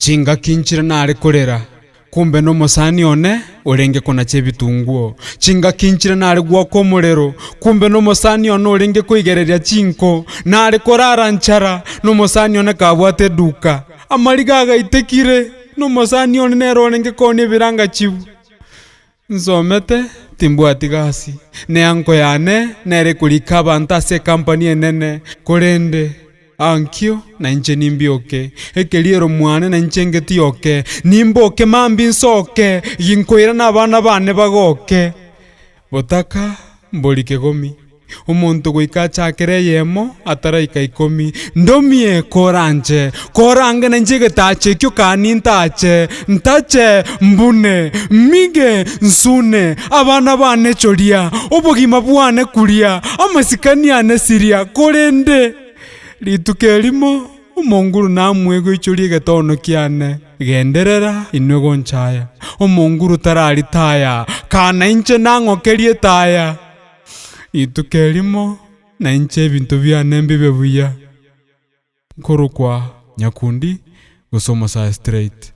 Chinga kinchira nare korera. Kumbe no mosani one orenge kona chebitunguo. Chinga kinchira nare gwako morero. Kumbe no mosani one orenge koigereria chinko. Nare korara nchara no mosani one kabwate duka. Amariga agaitekire no mosani one nero orenge kone biranga chibu. Nsomete timbwati gasi. Ne anko yane nere kulikaba ntase kampani enene korende. Ankyo na nche nimbioke ekeliero mwane na nche ngetioke nimboke mambi nsoke yinkoira n'abana bane bagoke botaka mbolike gomi umuntu gwikachakere yemo ataraika 10 ndomie korange na nche getache kyo kani ntache mbune mige nsune abana bane choria obogima bwane kuria amasikani ane siria korende Litukelimo umonguru namwego ichuri getono kiane genderera inwego nchaya umonguru tarari taya kana inche nangokerie taya Litukelimo na inche bintu byane mbibe buya Nkorokwa Nyakundi gusoma sa straight